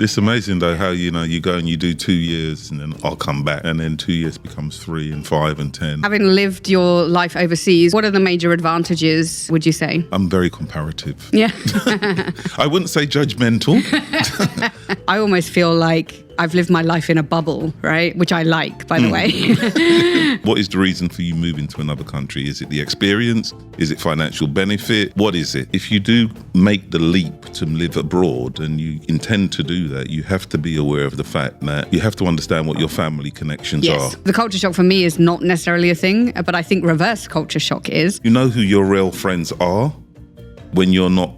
It's amazing though how, you go and you do 2 years and then I'll come back, and then 2 years becomes 3 and 5 and 10. Having lived your life overseas, what are the major advantages, would you say? I'm very comparative. Yeah. I wouldn't say judgmental. I almost feel like I've lived my life in a bubble, right? Which I like, by the way. What is the reason for you moving to another country? Is it the experience? Is it financial benefit? What is it? If you do make the leap to live abroad and you intend to do that, you have to be aware of the fact that you have to understand what your family connections are. The culture shock for me is not necessarily a thing, but I think reverse culture shock is. You know who your real friends are when you're not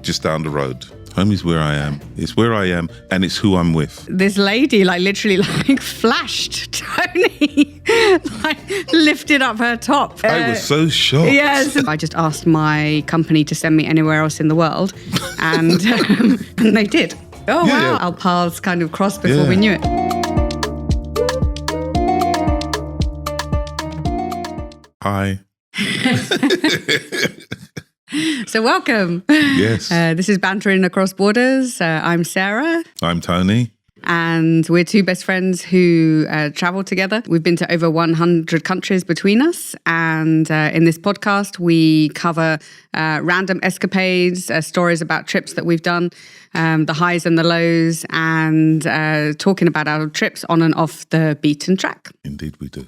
just down the road. Home is where I am. It's where I am, and it's who I'm with. This lady, literally, flashed Tony, lifted up her top. I was so shocked. Yes. I just asked my company to send me anywhere else in the world, and they did. Oh, wow. Yeah. Our paths kind of crossed before we knew it. Hi. So welcome. Yes. This is Bantering Across Borders. I'm Sarah. I'm Tony. And we're two best friends who travel together. We've been to over 100 countries between us. And in this podcast, we cover random escapades, stories about trips that we've done, the highs and the lows, and talking about our trips on and off the beaten track. Indeed we do.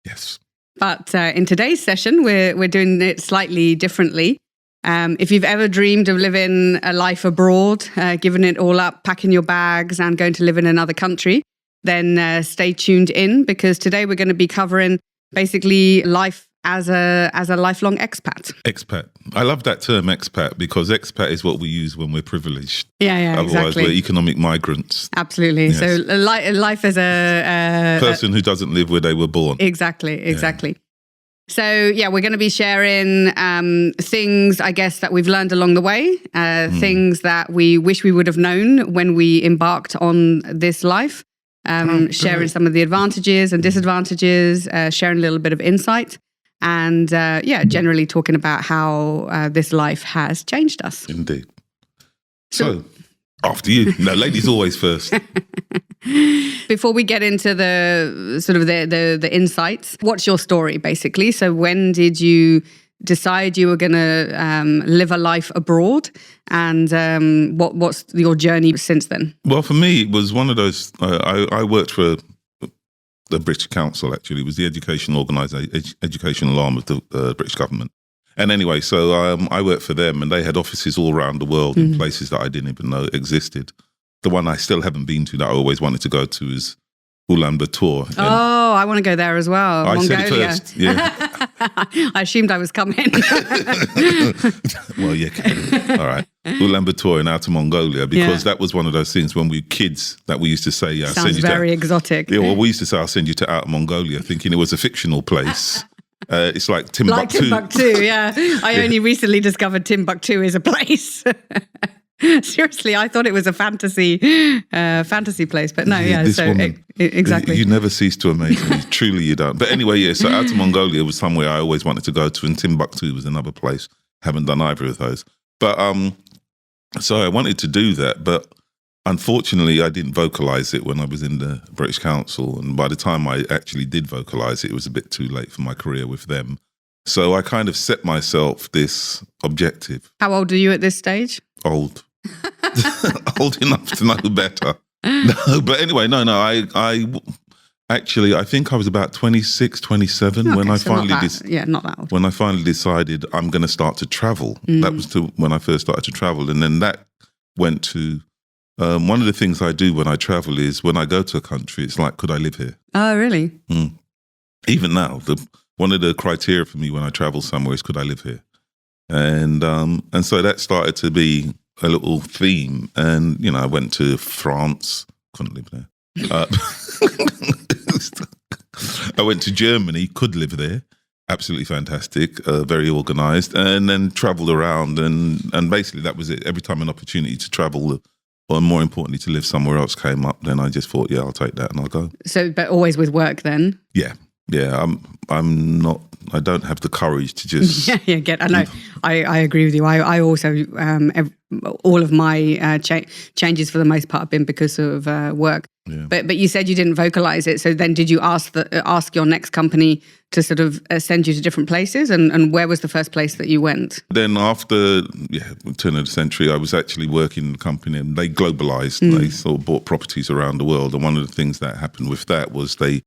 Yes. But in today's session, we're doing it slightly differently. If you've ever dreamed of living a life abroad, giving it all up, packing your bags and going to live in another country, then stay tuned in, because today we're going to be covering basically life as a lifelong expat. Expat. I love that term, expat, because expat is what we use when we're privileged. Yeah, Otherwise, exactly. we're economic migrants. Absolutely. Yes. So life as a person who doesn't live where they were born. Exactly. Yeah. So, we're going to be sharing things, I guess, that we've learned along the way, things that we wish we would have known when we embarked on this life, sharing some of the advantages and disadvantages, sharing a little bit of insight, and, generally talking about how this life has changed us. Indeed. So after you. No, ladies always first. Before we get into the sort of the insights, what's your story basically? So when did you decide you were going to live a life abroad, and what's your journey since then? Well, for me, it was one of those. I worked for the British Council. Actually, it was the educational arm of the British government. And anyway, so I worked for them, and they had offices all around the world in places that I didn't even know existed. The one I still haven't been to that I always wanted to go to is Ulaanbaatar. Oh, I want to go there as well. I Mongolia. said it first, yeah. I assumed I was coming. Well, yeah. All right. Ulaanbaatar in Outer Mongolia, because that was one of those things when we were kids that we used to say, Sounds send you very exotic. Yeah, well, we used to say, I'll send you to Outer Mongolia, thinking it was a fictional place. It's like Timbuktu. Like Timbuktu, yeah. I only recently discovered Timbuktu is a place. Seriously, I thought it was a fantasy place, but no, exactly. You never cease to amaze me. Truly, you don't. But anyway, so Outer Mongolia was somewhere I always wanted to go to, and Timbuktu was another place. Haven't done either of those. But so I wanted to do that, but unfortunately, I didn't vocalise it when I was in the British Council, and by the time I actually did vocalise it, it was a bit too late for my career with them. So I kind of set myself this objective. How old are you at this stage? Old. Old enough to know better. No, but anyway, no. I actually, I think I was about 26, 27 when I finally not that old. When I finally decided I'm going to start to travel. That was when I first started to travel, and then that went to one of the things I do when I travel is when I go to a country, it's like, could I live here? Oh, really? Even now, one of the criteria for me when I travel somewhere is, could I live here? And so that started to be a little theme. And, I went to France, couldn't live there. I went to Germany, could live there. Absolutely fantastic, very organised. And then travelled around and basically that was it. Every time an opportunity to travel, or more importantly, to live somewhere else came up, then I just thought, I'll take that and I'll go. So, but always with work then? Yeah. Yeah, I'm not. I don't have the courage to just. I know. I agree with you. I also all of my changes for the most part have been because of work. Yeah. But you said you didn't vocalize it. So then, did you ask your next company to sort of send you to different places? And where was the first place that you went? Then after turn of the century, I was actually working in a company, and they globalized. They sort of bought properties around the world, and one of the things that happened with that was they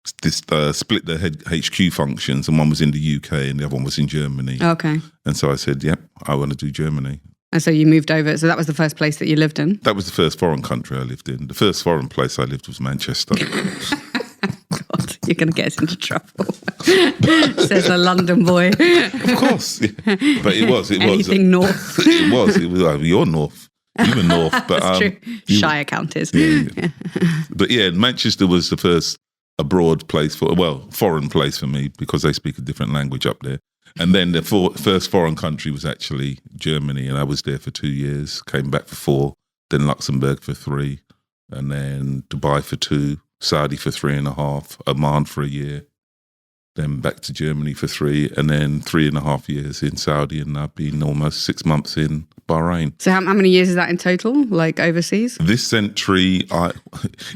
split their HQ functions, and one was in the UK and the other one was in Germany. Okay. And so I said, yep, I want to do Germany. And so you moved over. So that was the first place that you lived in? That was the first foreign country I lived in. The first foreign place I lived was Manchester. God, you're going to get us into trouble. Says a London boy. Of course. Yeah. But it was. Anything north. It was. You're north. You were north. But, That's true. Shire counties. Yeah. But yeah, Manchester was the first abroad place foreign place for me, because they speak a different language up there. And then the first foreign country was actually Germany, and I was there for 2 years, came back for 4, then Luxembourg for 3, and then Dubai for 2, Saudi for 3.5, Oman for 1 year, then back to Germany for 3, and then 3.5 years in Saudi, and I've been almost 6 months in Bahrain. So how many years is that in total, like overseas? This century,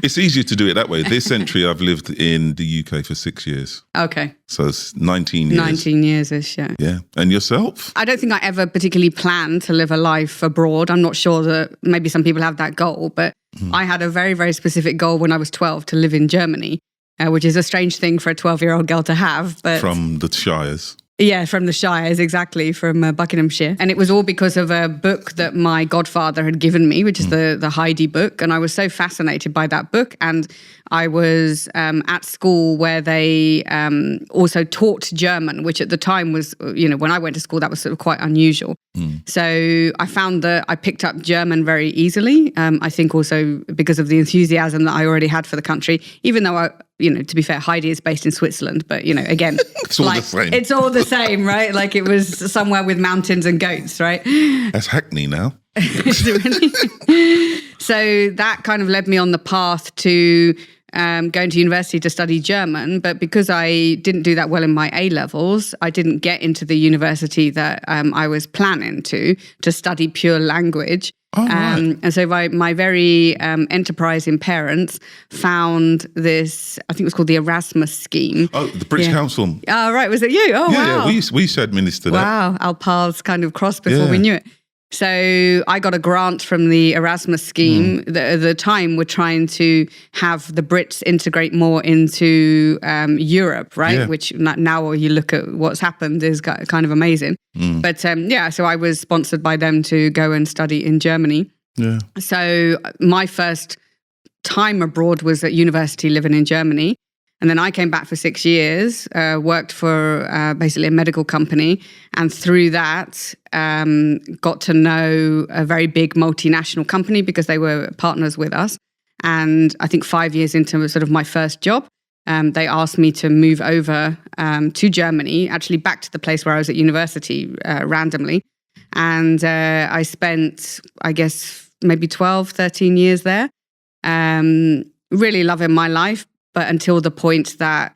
it's easier to do it that way. This century, I've lived in the UK for 6 years. Okay. So it's 19 years. 19 years-ish, yeah. Yeah. And yourself? I don't think I ever particularly planned to live a life abroad. I'm not sure that maybe some people have that goal, but I had a very, very specific goal when I was 12 to live in Germany, which is a strange thing for a 12-year-old girl to have. But from the Shires. Yeah, from the Shires, exactly, from Buckinghamshire. And it was all because of a book that my godfather had given me, which is the Heidi book. And I was so fascinated by that book. And I was at school where they also taught German, which at the time was, when I went to school, that was sort of quite unusual. So I found that I picked up German very easily. I think also because of the enthusiasm that I already had for the country, even though to be fair, Heidi is based in Switzerland, but again, it's all the same. It's all the same, right? Like it was somewhere with mountains and goats, right? That's Hackney now. So that kind of led me on the path to going to university to study German. But because I didn't do that well in my A-levels, I didn't get into the university that I was planning to study pure language. Oh, right. And so my very enterprising parents found this, I think it was called the Erasmus scheme. Oh, the British Council. Oh, right. Was it you? Oh, wow. Yeah, we used to administer that. Wow. Our paths kind of crossed before we knew it. So I got a grant from the Erasmus scheme. At the time, we're trying to have the Brits integrate more into Europe, right? Yeah. Which now you look at what's happened is kind of amazing. But so I was sponsored by them to go and study in Germany. Yeah. So my first time abroad was at university living in Germany. And then I came back for 6 years, worked for basically a medical company. And through that, got to know a very big multinational company because they were partners with us. And I think 5 years into sort of my first job, they asked me to move over to Germany, actually back to the place where I was at university randomly. And I spent, I guess, maybe 12, 13 years there, really loving my life. But until the point that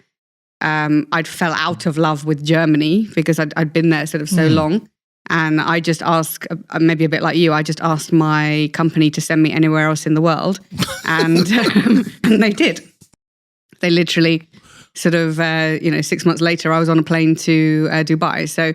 I'd fell out of love with Germany because I'd been there sort of so long. And I just asked, maybe a bit like you, I just asked my company to send me anywhere else in the world. And they did. They literally sort of, 6 months later, I was on a plane to Dubai. So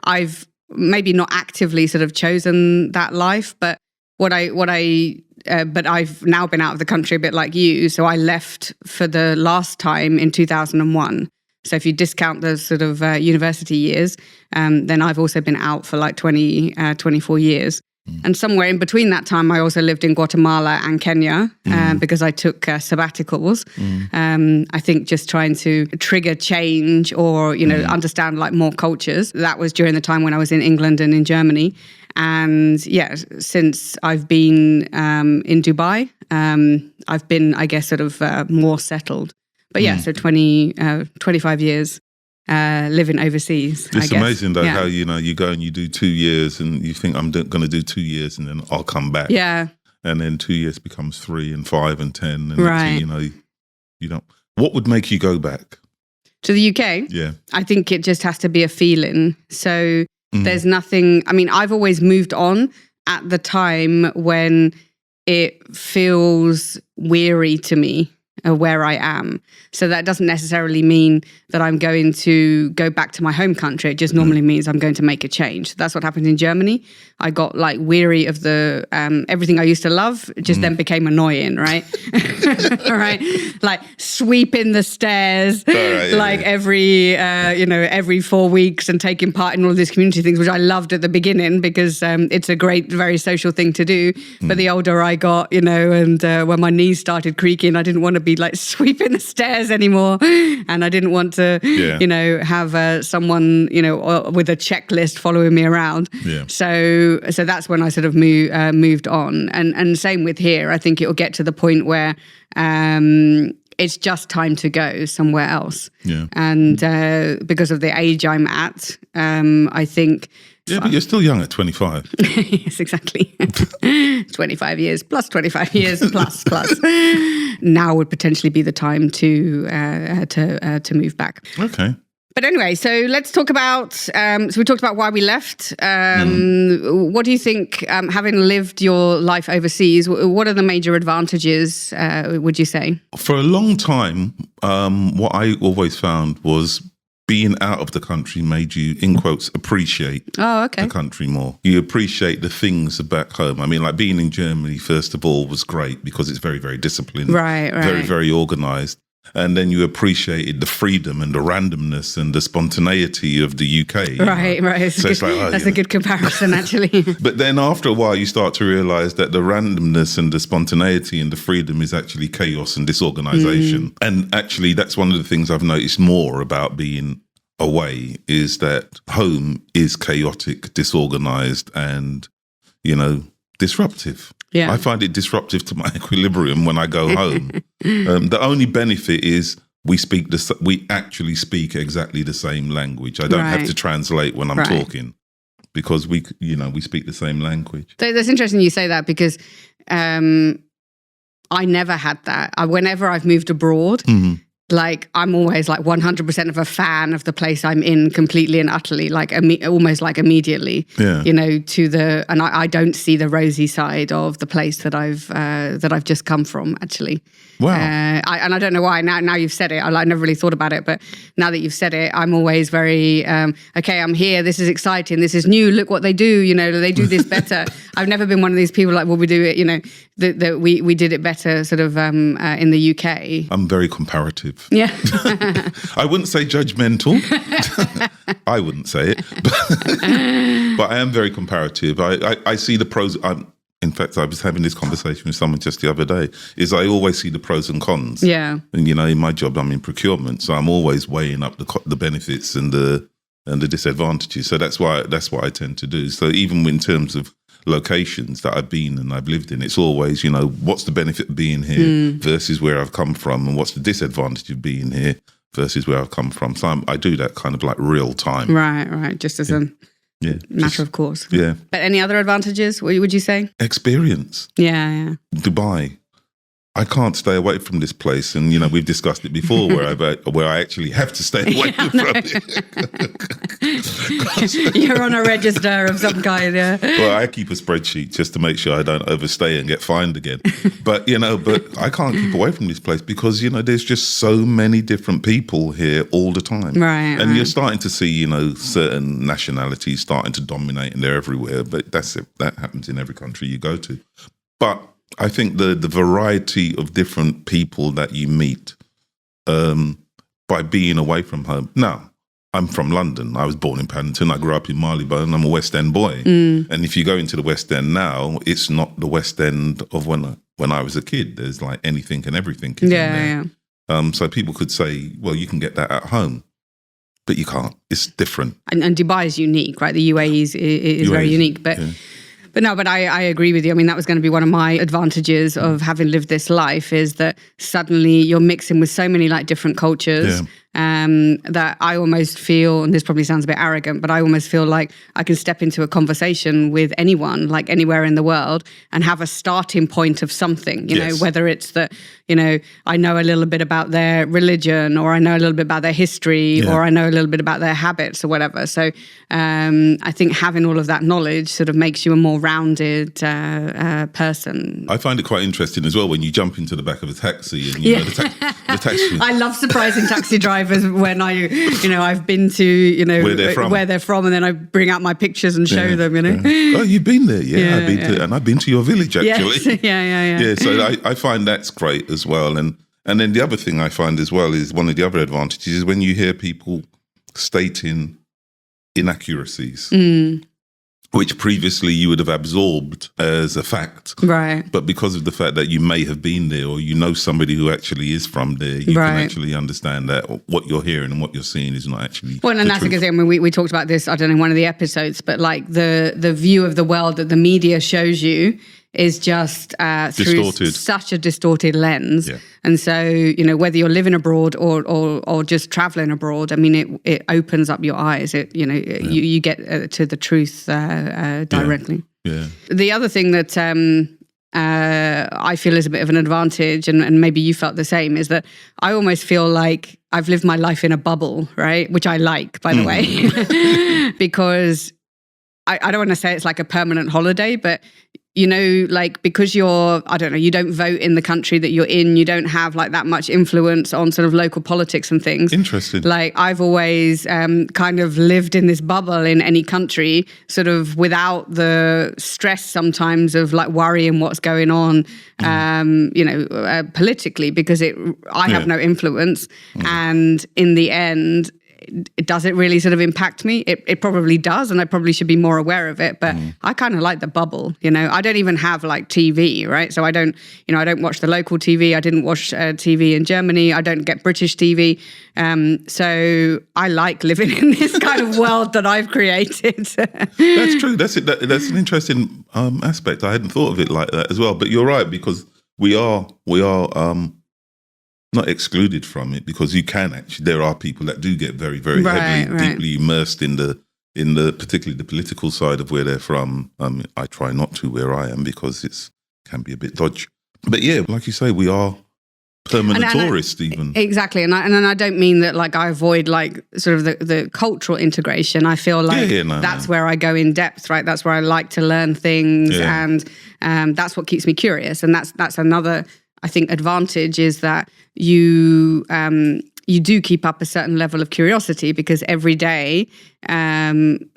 I've maybe not actively sort of chosen that life, but but I've now been out of the country a bit like you. So I left for the last time in 2001. So if you discount the sort of university years, then I've also been out for like 24 years. And somewhere in between that time, I also lived in Guatemala and Kenya because I took sabbaticals. I think just trying to trigger change or, understand like more cultures. That was during the time when I was in England and in Germany. And since I've been in Dubai, I've been, I guess, sort of more settled. But so 25 years living overseas. It's amazing though how, you go and you do 2 years and you think I'm going to do 2 years and then I'll come back. Yeah. And then 2 years becomes 3 and 5 and 10. And right. You don't. What would make you go back? To the UK? Yeah. I think it just has to be a feeling. So there's nothing, I mean, I've always moved on at the time when it feels weary to me where I am. So that doesn't necessarily mean that I'm going to go back to my home country. It just normally means I'm going to make a change. That's what happened in Germany. I got like weary of the everything I used to love. It just then became annoying, right? All right, like sweeping the stairs, every 4 weeks and taking part in all these community things, which I loved at the beginning because it's a great, very social thing to do. But the older I got, and when my knees started creaking, I didn't want to be like sweeping the stairs anymore, and I didn't want to, have someone, with a checklist following me around. Yeah. So that's when I sort of moved on, and same with here. I think it will get to the point where it's just time to go somewhere else. Yeah. And because of the age I'm at, I think. Yeah, but you're still young at 25. Yes, exactly. 25 years plus 25 years plus. Now would potentially be the time to move back. Okay. But anyway, so let's talk about. So we talked about why we left. What do you think, having lived your life overseas, what are the major advantages? Would you say? For a long time, what I always found was being out of the country made you, in quotes, appreciate the country more. You appreciate the things back home. I mean, like being in Germany, first of all, was great because it's very, very disciplined. Right. Very, very organised. And then you appreciated the freedom and the randomness and the spontaneity of the UK. Right. So it's like, that's a good comparison, actually. But then after a while, you start to realise that the randomness and the spontaneity and the freedom is actually chaos and disorganisation. And actually, that's one of the things I've noticed more about being away is that home is chaotic, disorganised and, disruptive. Yeah. I find it disruptive to my equilibrium when I go home. The only benefit is we actually speak exactly the same language. I don't have to translate when I'm talking because we speak the same language. So that's interesting you say that because I never had that. Whenever I've moved abroad, like I'm always like 100% of a fan of the place I'm in completely and utterly, like almost like immediately, and I don't see the rosy side of the place that I've just come from, actually. Wow. And I don't know why. Now you've said it. I never really thought about it, but now that you've said it, I'm always very, okay, I'm here. This is exciting. This is new. Look what they do. They do this better. I've never been one of these people like, well, we do it, that we did it better sort of in the UK. I'm very comparative. Yeah. I wouldn't say judgmental. I wouldn't say it. But I am very comparative. I see the pros. In fact, I was having this conversation with someone just the other day, is I always see the pros and cons. Yeah. And, in my job, I'm in procurement. So I'm always weighing up the benefits and the disadvantages. So that's what I tend to do. So even in terms of locations that I've been and I've lived in, it's always, what's the benefit of being here versus where I've come from, and what's the disadvantage of being here versus where I've come from. So I do that kind of like real time. Right. Just as a matter of course. Yeah. But any other advantages, what would you say? Experience. Yeah. Dubai. I can't stay away from this place, and we've discussed it before, where I actually have to stay away from it. You're on a register of some kind. Yeah. Well, I keep a spreadsheet just to make sure I don't overstay and get fined again. But but I can't keep away from this place because there's just so many different people here all the time, right? And you're starting to see certain nationalities starting to dominate, and they're everywhere. But that's it. That happens in every country you go to. But I think the variety of different people that you meet by being away from home. Now, I'm from London. I was born in Paddington. I grew up in Marylebone. I'm a West End boy. And if you go into the West End now, it's not the West End of when I was a kid. There's like anything and everything in there. Yeah. So people could say, well, you can get that at home. But you can't. It's different. And Dubai is unique, right? The UAE is very unique. But But I agree with you. I mean, that was going to be one of my advantages of having lived this life, is that suddenly you're mixing with so many like different cultures. that I almost feel, and this probably sounds a bit arrogant, but I almost feel like I can step into a conversation with anyone, like anywhere in the world, and have a starting point of something, you know, whether it's that, you know, I know a little bit about their religion, or I know a little bit about their history, or I know a little bit about their habits or whatever. So I think having all of that knowledge sort of makes you a more rounded person. I find it quite interesting as well when you jump into the back of a taxi and you know, the taxi. I love surprising taxi drivers when I've been to, you know, where they're from, and then I bring out my pictures and show them, you know. Oh, you've been there? Yeah, I've been to your village actually. Yes. Yeah, so I find that's great as well. And then the other thing I find as well is one of the other advantages is when you hear people stating inaccuracies, which previously you would have absorbed as a fact. Right. But because of the fact that you may have been there, or you know somebody who actually is from there, you can actually understand that what you're hearing and what you're seeing is not actually well, and that's a good thing. I mean, we talked about this, I don't know, in one of the episodes, but like the view of the world that the media shows you is just through such a distorted lens. Yeah. And so, you know, whether you're living abroad or just traveling abroad, I mean, it opens up your eyes. You get to the truth directly. Yeah. The other thing that I feel is a bit of an advantage, and maybe you felt the same, is that I almost feel like I've lived my life in a bubble, right? Which I like, by the way, because I don't want to say it's like a permanent holiday, but you know, like, because you're, I don't know, you don't vote in the country that you're in, you don't have like that much influence on sort of local politics and things. Interesting. Like, I've always kind of lived in this bubble in any country, sort of without the stress sometimes of like worrying what's going on, politically, because I have no influence. And in the end, does it really sort of impact me? It probably does, and I probably should be more aware of it, but I kind of like the bubble, you know. I don't even have like TV, right? So I don't watch the local TV. I didn't watch TV in Germany. I don't get British TV. So I like living in this kind of world that I've created. That's true. That's it. That's an interesting aspect. I hadn't thought of it like that as well, but you're right, because we are not excluded from it, because you can actually, there are people that do get very, very heavily, deeply immersed in the particularly the political side of where they're from. I try not to where I am, because it can be a bit dodgy. But yeah, like you say, we are permanent tourists even. Exactly. And I don't mean that like I avoid like sort of the cultural integration. I feel like that's where I go in depth, right? That's where I like to learn things, and that's what keeps me curious. And that's another, I think, advantage, is that you do keep up a certain level of curiosity, because every day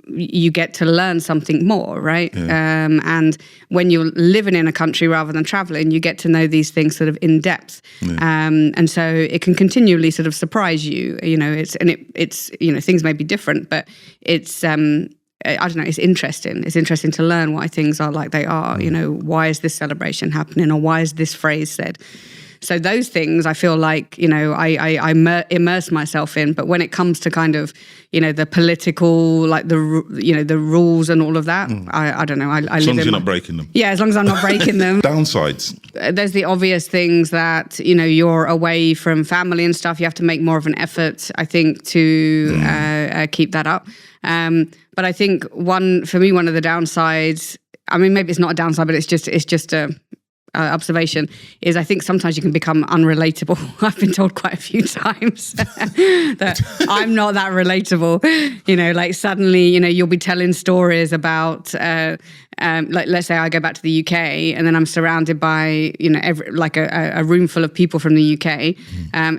you get to learn something more, right? Yeah. And when you're living in a country rather than traveling, you get to know these things sort of in depth. Yeah. And so it can continually sort of surprise you. You know, it's you know, things may be different, but it's I don't know, it's interesting. It's interesting to learn why things are like they are. You know, why is this celebration happening, or why is this phrase said? So those things I feel like, you know, I immerse myself in. But when it comes to kind of, you know, the political, like the rules and all of that, I don't know. As long as you're not breaking them. Yeah, as long as I'm not breaking them. Downsides. There's the obvious things that, you know, you're away from family and stuff. You have to make more of an effort, I think, to keep that up. But I think one of the downsides, I mean, maybe it's not a downside, but it's just a observation, is I think sometimes you can become unrelatable. I've been told quite a few times that I'm not that relatable. You know, like suddenly, you know, you'll be telling stories about, like let's say I go back to the UK, and then I'm surrounded by, you know, a room full of people from the UK.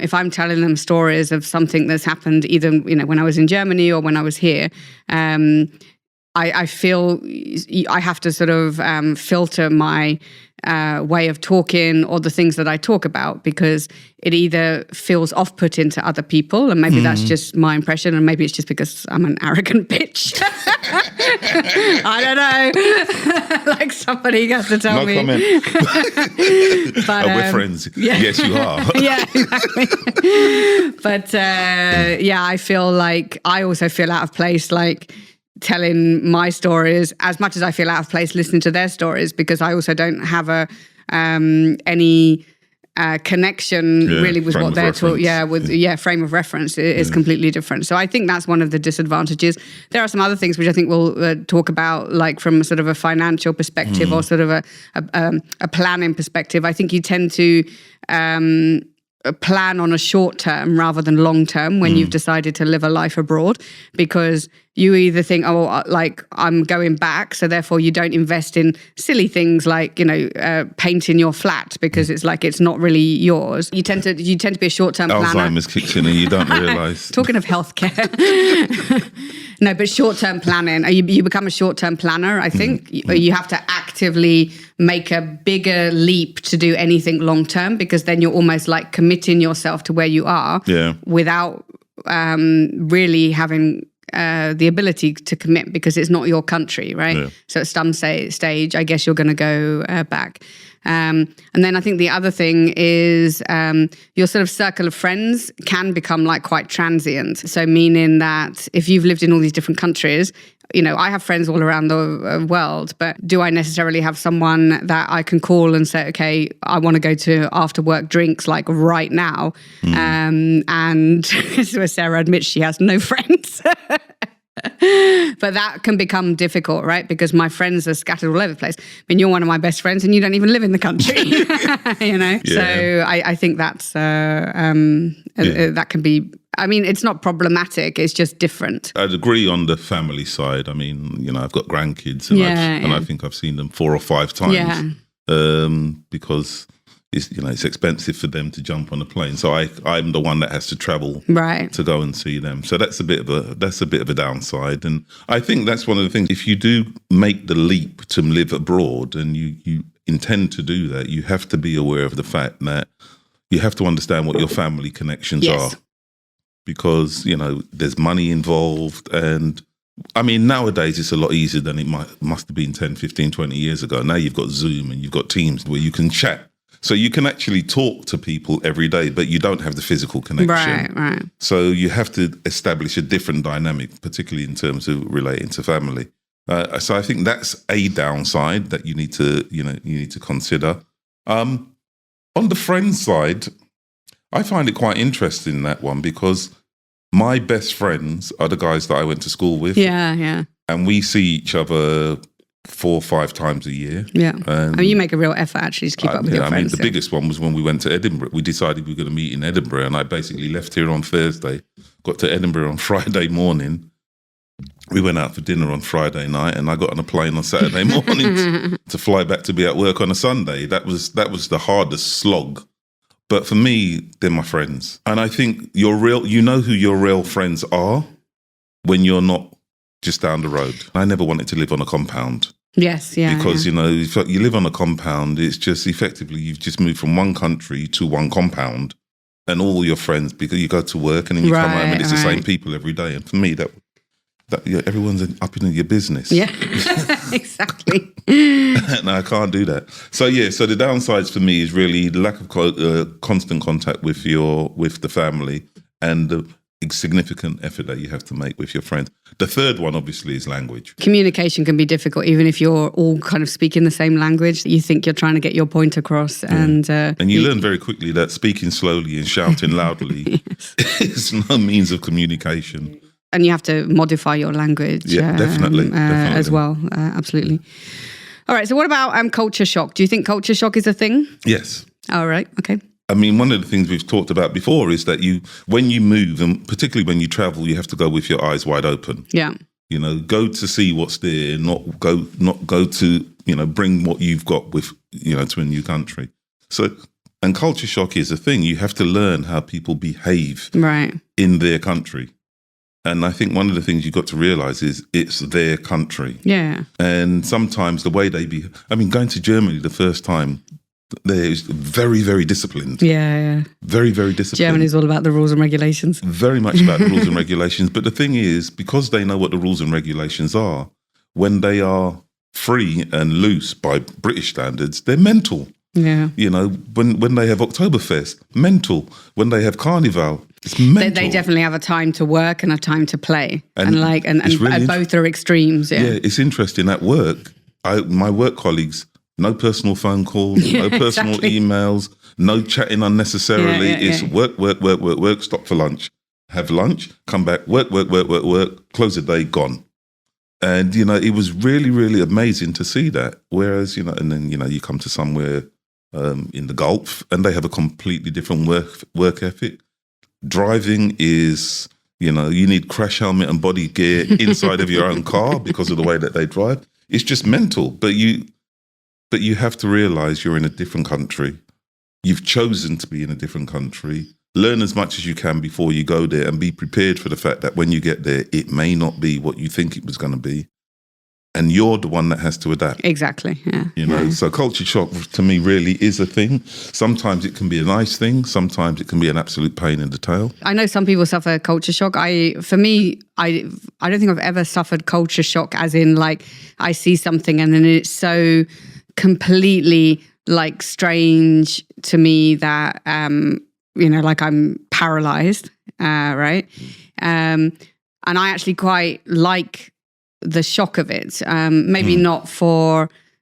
If I'm telling them stories of something that's happened either, you know, when I was in Germany or when I was here, I feel I have to sort of filter my way of talking or the things that I talk about, because it either feels off-putting to other people, and maybe that's just my impression, and maybe it's just because I'm an arrogant bitch. I don't know. Like, somebody has to tell me. No comment. But, we're friends. Yeah. Yes, you are. Yeah, exactly. But I feel like I also feel out of place, like telling my stories as much as I feel out of place listening to their stories, because I also don't have any connection really with what they're taught. Frame of reference is completely different. So I think that's one of the disadvantages. There are some other things which I think we'll talk about, like from sort of a financial perspective or sort of a planning perspective. I think you tend to plan on a short term rather than long term when you've decided to live a life abroad, because you either think, like I'm going back, so therefore you don't invest in silly things like, painting your flat because it's like it's not really yours. You tend to be a short term planner. Alzheimer's kicks in and you don't realise. Talking of healthcare. No, but short term planning. You become a short term planner, I think. You have to actively make a bigger leap to do anything long term, because then you're almost like committing yourself to where you are without really having the ability to commit, because it's not your country, right? Yeah. So at some stage, I guess you're going to go back. And then I think the other thing is your sort of circle of friends can become like quite transient. So meaning that if you've lived in all these different countries, I have friends all around the world, but do I necessarily have someone that I can call and say, okay, I want to go to after work drinks like right now? And so Sarah admits she has no friends. But that can become difficult, right? Because my friends are scattered all over the place. I mean, you're one of my best friends and you don't even live in the country, Yeah. So I think that's, that can be, I mean, it's not problematic. It's just different. I'd agree on the family side. I mean, I've got grandkids and I think I've seen them 4 or 5 times because it's expensive for them to jump on a plane. So I'm the one that has to travel to go and see them. So that's a bit of a downside. And I think that's one of the things. If you do make the leap to live abroad and you intend to do that, you have to be aware of the fact that you have to understand what your family connections are. Because, there's money involved. And I mean, nowadays it's a lot easier than it must have been 10, 15, 20 years ago. Now you've got Zoom and you've got Teams where you can chat. So you can actually talk to people every day, but you don't have the physical connection. Right. So you have to establish a different dynamic, particularly in terms of relating to family. So I think that's a downside that you need to consider. On the friend side, I find it quite interesting, that one, because my best friends are the guys that I went to school with. Yeah. And we see each other 4 or 5 times a year. Yeah. I mean, you make a real effort actually to keep up with your friends. I mean, the biggest one was when we went to Edinburgh. We decided we were going to meet in Edinburgh, and I basically left here on Thursday, got to Edinburgh on Friday morning. We went out for dinner on Friday night, and I got on a plane on Saturday morning to fly back to be at work on a Sunday. That was the hardest slog. But for me, they're my friends. And I think you know who your real friends are when you're not just down the road. I never wanted to live on a compound. Yes, yeah. Because, if you live on a compound, it's just effectively you've just moved from one country to one compound, and all your friends, because you go to work and then you come home and it's the same people every day. And for me, that everyone's up in your business. Yeah, exactly. No, I can't do that. So the downsides for me is really the lack of constant contact with the family and the significant effort that you have to make with your friends. The third one, obviously, is language. Communication can be difficult, even if you're all kind of speaking the same language. You think you're trying to get your point across. And you learn very quickly that speaking slowly and shouting loudly is no means of communication. And you have to modify your language. Yeah, definitely. As well. Absolutely. All right. So what about culture shock? Do you think culture shock is a thing? Yes. All right. Okay. I mean, one of the things we've talked about before is that when you move, and particularly when you travel, you have to go with your eyes wide open. Yeah. Go to see what's there, not go to, bring what you've got with, to a new country. So, and culture shock is a thing. You have to learn how people behave in their country. And I think one of the things you've got to realise is it's their country. Yeah. And sometimes the way they going to Germany the first time, they're very, very disciplined. Yeah. Very, very disciplined. Germany's all about the rules and regulations. Very much about the rules and regulations. But the thing is, because they know what the rules and regulations are, when they are free and loose by British standards, they're mental. Yeah. When they have Oktoberfest, mental. When they have Carnival, it's mental. They definitely have a time to work and a time to play. And really both are extremes. Yeah. Yeah, it's interesting. At work, my work colleagues, no personal phone calls, no personal emails, No chatting unnecessarily. Yeah, It's work, stop for lunch. Have lunch, come back, work, close the day, gone. And, it was really, really amazing to see that. Whereas, and then, you come to somewhere in the Gulf and they have a completely different work ethic. Driving is, you need crash helmet and body gear inside of your own car because of the way that they drive. It's just mental. But you have to realize you're in a different country. You've chosen to be in a different country. Learn as much as you can before you go there and be prepared for the fact that when you get there, it may not be what you think it was going to be. And you're the one that has to adapt. Exactly, yeah. So culture shock to me really is a thing. Sometimes it can be a nice thing. Sometimes it can be an absolute pain in the tail. I know some people suffer culture shock. For me, I don't think I've ever suffered culture shock as in like I see something and then it's so completely like strange to me that, like I'm paralyzed, right? And I actually quite like the shock of it. Maybe not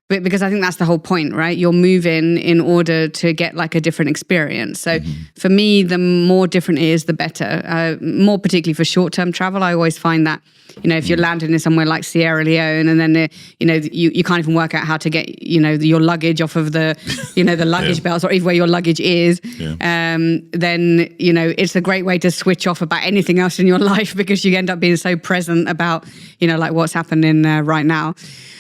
but because I think that's the whole point, right? You're moving in order to get like a different experience. So for me, the more different it is, the better. More particularly for short-term travel, I always find that, if you're landing in somewhere like Sierra Leone and then, you can't even work out how to get, your luggage off of the, the luggage belts or even where your luggage is, then, it's a great way to switch off about anything else in your life because you end up being so present about, like what's happening right now.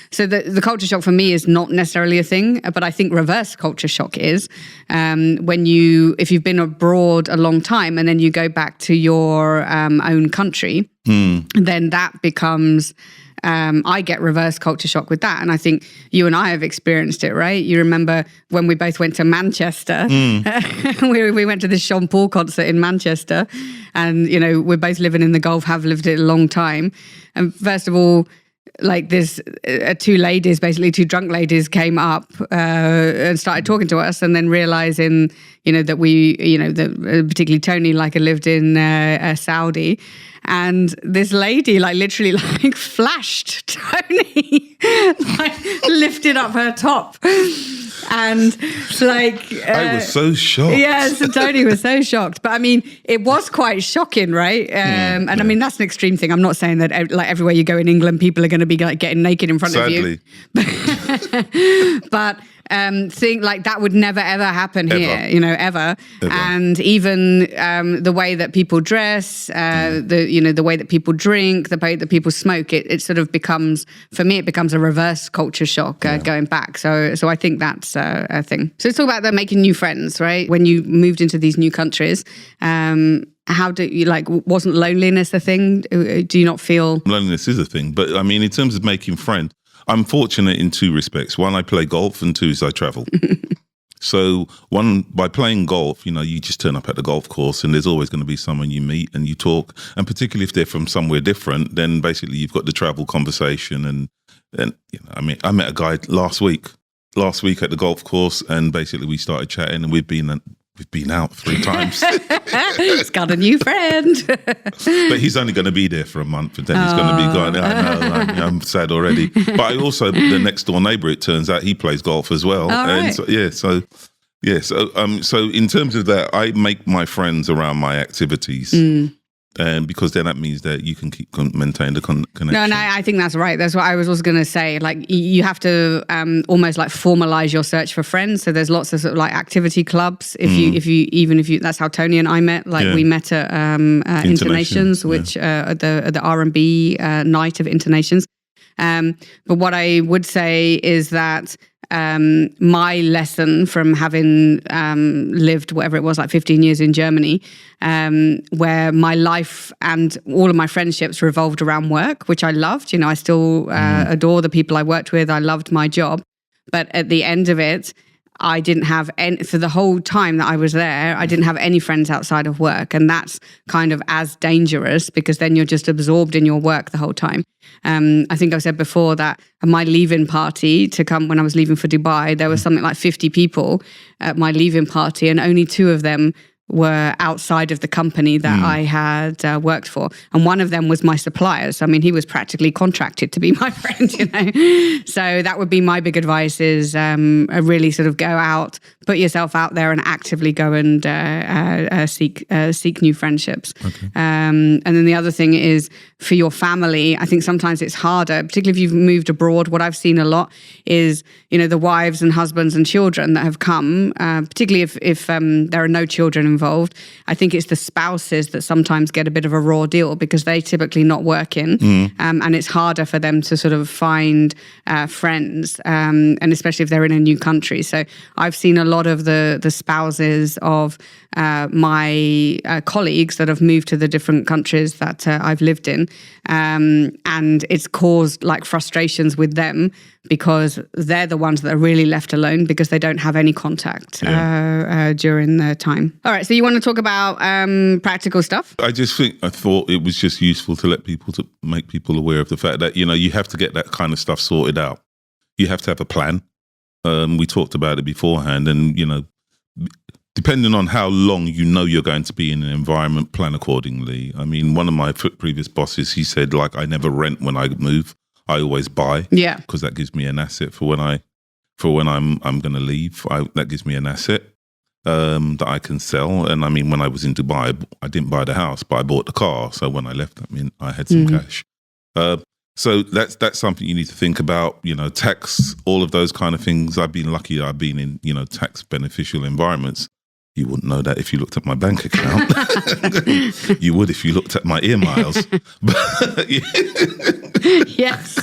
So the culture shock for me is not necessarily a thing, but I think reverse culture shock is if you've been abroad a long time and then you go back to your own country, then that becomes, I get reverse culture shock with that. And I think you and I have experienced it, right? You remember when we both went to Manchester, we went to this Sean Paul concert in Manchester and, we're both living in the Gulf, have lived it a long time. And first of all, like this, two drunk ladies came up and started talking to us and then realizing, that we, particularly Tony, like lived in Saudi. And this lady, like literally like flashed Tony, like lifted up her top. And like... I was so shocked. Yes, Tony was so shocked. But I mean, it was quite shocking, right? I mean, that's an extreme thing. I'm not saying that like everywhere you go in England, people are going to be like getting naked in front of you. But think like that would never, ever happen here, ever. And even the way that people dress, the way that people drink, the way that people smoke, it sort of becomes, for me, it becomes a reverse culture shock going back. So I think that's a thing. So let's talk about making new friends, right? When you moved into these new countries, how do you wasn't loneliness a thing? Do you not feel? Loneliness is a thing. But I mean, in terms of making friends, I'm fortunate in two respects. One, I play golf, and two is I travel. So one, by playing golf, you just turn up at the golf course and there's always going to be someone you meet and you talk. And particularly if they're from somewhere different, then basically you've got the travel conversation. And I mean, I met a guy last week at the golf course and basically we started chatting and we've been out 3 times. He's got a new friend. But he's only going to be there for a month and then he's going to be gone. I know, I'm sad already. But I also, the next door neighbour, it turns out he plays golf as well. Right. And so in terms of that, I make my friends around my activities. Because then that means that you can maintain the connection. No, I think that's right. That's what I was also going to say. Like you have to almost like formalize your search for friends. So there's lots of sort of like activity clubs. If you, that's how Tony and I met. Like we met at Internations, which the R&B night of Internations. But what I would say is that my lesson from having lived whatever it was, like 15 years in Germany, where my life and all of my friendships revolved around work, which I loved. I still adore the people I worked with. I loved my job. But at the end of it, I didn't have any, for the whole time that I was there, I didn't have any friends outside of work. And that's kind of as dangerous because then you're just absorbed in your work the whole time. I think I've said before that at my leaving party to come when I was leaving for Dubai, there was something like 50 people at my leaving party and only 2 of them were outside of the company that I had worked for. And one of them was my supplier. So, I mean, he was practically contracted to be my friend, So that would be my big advice is really sort of go out, put yourself out there and actively go and seek new friendships. Okay. And then the other thing is for your family, I think sometimes it's harder, particularly if you've moved abroad. What I've seen a lot is, the wives and husbands and children that have come, particularly if there are no children involved. I think it's the spouses that sometimes get a bit of a raw deal because they typically not working, and it's harder for them to sort of find friends, and especially if they're in a new country. So I've seen a lot of the spouses of my colleagues that have moved to the different countries that I've lived in, and it's caused like frustrations with them because they're the ones that are really left alone because they don't have any contact during the time. All right, so you want to talk about practical stuff? I thought it was just useful to make people aware of the fact that, you have to get that kind of stuff sorted out. You have to have a plan. We talked about it beforehand, and, depending on how long you're going to be in an environment, plan accordingly. I mean, one of my previous bosses, he said, like, I never rent when I move. I always buy. Yeah. Because that gives me an asset for when I'm going to leave. That gives me an asset that I can sell. And I mean, when I was in Dubai, I didn't buy the house, but I bought the car. So when I left, I had some cash. So that's something you need to think about, tax, all of those kind of things. I've been lucky that I've been in, tax beneficial environments. You wouldn't know that if you looked at my bank account. You would if you looked at my ear miles. Yes,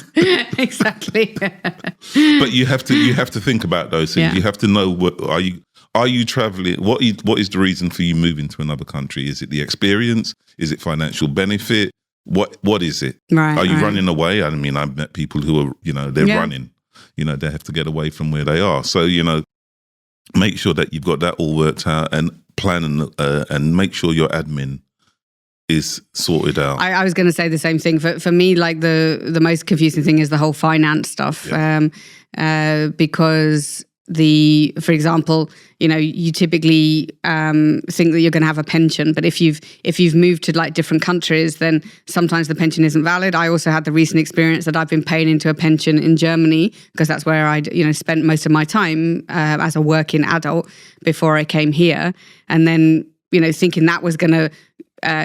exactly. But you have to think about those things. Yeah. You have to know are you traveling? What is the reason for you moving to another country? Is it the experience? Is it financial benefit? What is it? Right, are you running away? I mean, I've met people who are, they're running. They have to get away from where they are. So, make sure that you've got that all worked out and plan and make sure your admin is sorted out. I was going to say the same thing. For me, like the most confusing thing is the whole finance stuff, because for example, you typically think that you're going to have a pension, but if you've moved to like different countries, then sometimes the pension isn't valid. I also had the recent experience that I've been paying into a pension in Germany because that's where I spent most of my time as a working adult before I came here, and then thinking that was going to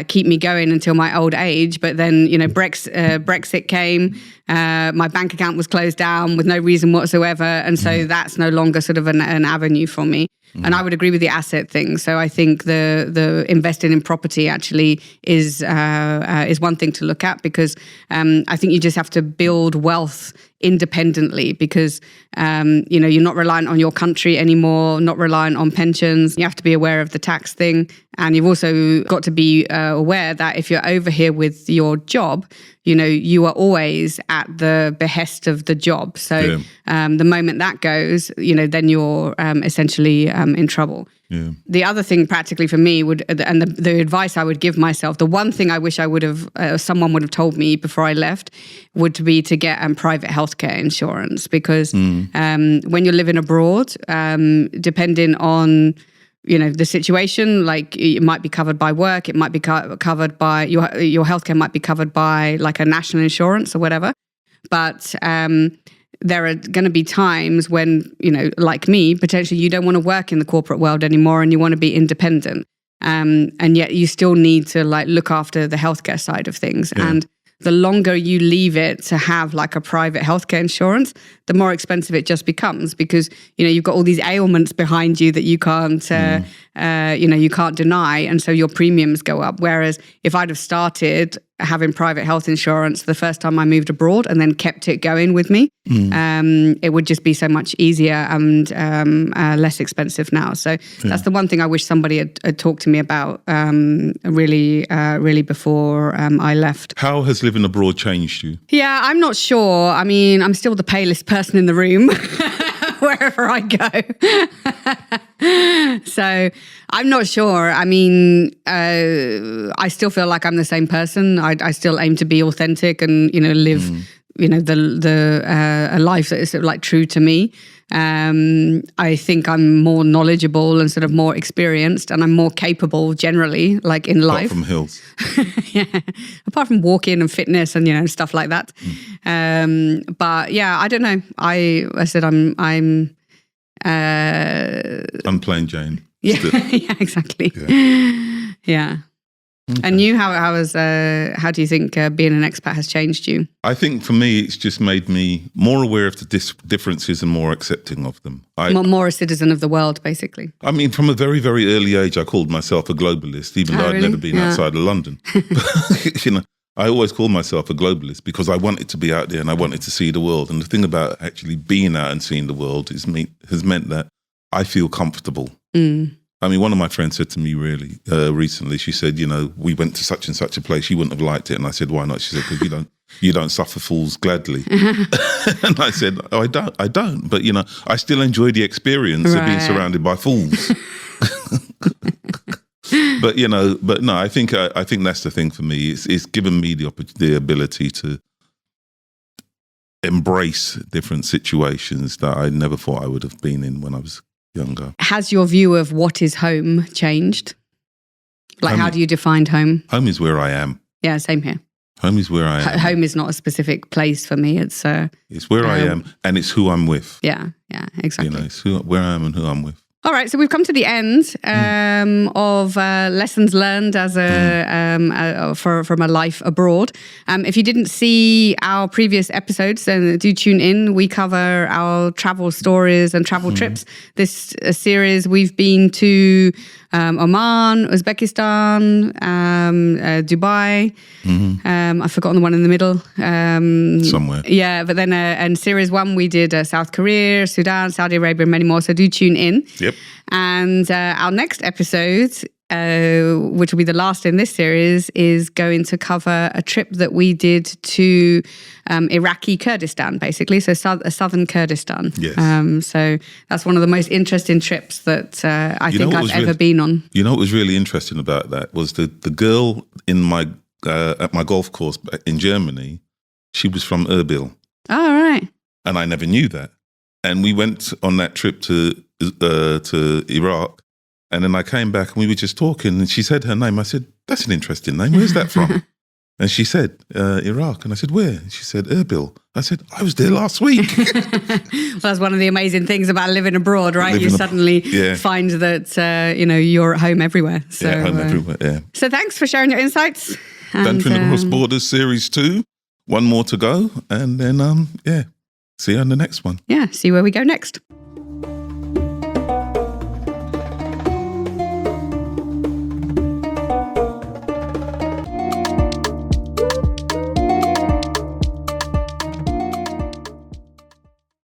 keep me going until my old age. But then, Brexit came, my bank account was closed down with no reason whatsoever. And so that's no longer sort of an avenue for me. And I would agree with the asset thing. So I think the investing in property actually is one thing to look at, because I think you just have to build wealth independently, because you're not reliant on your country anymore, not reliant on pensions. You have to be aware of the tax thing, and you've also got to be aware that if you're over here with your job, you are always at the behest of the job. So the moment that goes, then you're essentially in trouble. Yeah. The other thing practically for me and the advice I would give myself, the one thing I wish I would have, someone would have told me before I left, would be to get private healthcare insurance, because when you're living abroad, depending on the situation, like it might be covered by work, it might be covered by your healthcare might be covered by like a national insurance or whatever. But there are going to be times when, like me, potentially you don't want to work in the corporate world anymore and you want to be independent. And yet you still need to like look after the healthcare side of things. Yeah. And the longer you leave it to have like a private healthcare insurance, the more expensive it just becomes, because, you've got all these ailments behind you that you can't, you can't deny. And so your premiums go up. Whereas if I'd have started having private health insurance the first time I moved abroad and then kept it going with me, it would just be so much easier and less expensive now. So that's the one thing I wish somebody had talked to me about really before I left. How has living abroad changed you? Yeah, I'm not sure. I mean, I'm still the palest person in the room wherever I go. So I'm not sure. I mean, I still feel like I'm the same person. I still aim to be authentic and, live, a life that is sort of like true to me. I think I'm more knowledgeable and sort of more experienced, and I'm more capable generally, like in life. Apart from hills. Yeah. Apart from walking and fitness and, stuff like that. But yeah, I don't know. I said I'm I'm plain Jane. Yeah, Still. yeah, exactly. Yeah. Okay. And you, how do you think being an expat has changed you? I think for me, it's just made me more aware of the differences and more accepting of them. More a citizen of the world, basically. I mean, from a very, very early age, I called myself a globalist, even though I'd really? never been outside of London. You know, I always called myself a globalist because I wanted to be out there and I wanted to see the world. And the thing about actually being out and seeing the world has meant that I feel comfortable. I mean, one of my friends said to me recently, she said, you know, we went to such and such a place, you wouldn't have liked it. And I said, why not? She said, because you don't suffer fools gladly. And I said, oh, I don't. But, you know, I still enjoy the experience of being surrounded by fools. But, you know, no, I think that's the thing for me. It's given me the ability to embrace different situations that I never thought I would have been in when I was younger. Has your view of what is home changed? Like, how do you define home? Home is where I am. Yeah, same here. Home is where I am. Home is not a specific place for me. It's where I am, and it's who I'm with. Yeah, exactly. You know, it's where I am and who I'm with. All right, so we've come to the end of lessons learned as from a life abroad. If you didn't see our previous episodes, then do tune in. We cover our travel stories and travel trips. This series, we've been to Oman, Uzbekistan, Dubai. I've forgotten the one in the middle. Somewhere. Yeah, but then in series 1, we did South Korea, Sudan, Saudi Arabia, and many more. So do tune in. Yep. And our next episode, which will be the last in this series, is going to cover a trip that we did to Iraqi Kurdistan, basically, so southern Kurdistan. Yes. So that's one of the most interesting trips that I think I've ever been on. You know what was really interesting about that was the girl in my at my golf course in Germany. She was from Erbil. Oh, right. And I never knew that. And we went on that trip to Iraq. And then I came back and we were just talking and she said her name. I said, that's an interesting name. Where's that from? And she said, Iraq. And I said, where? And she said, Erbil. I said, I was there last week. Well, that's one of the amazing things about living abroad, right? You suddenly find that, you're at home everywhere. So, home everywhere, yeah. So thanks for sharing your insights. Venturing Across Borders Series 2. One more to go. And then, see you on the next one. Yeah, see where we go next.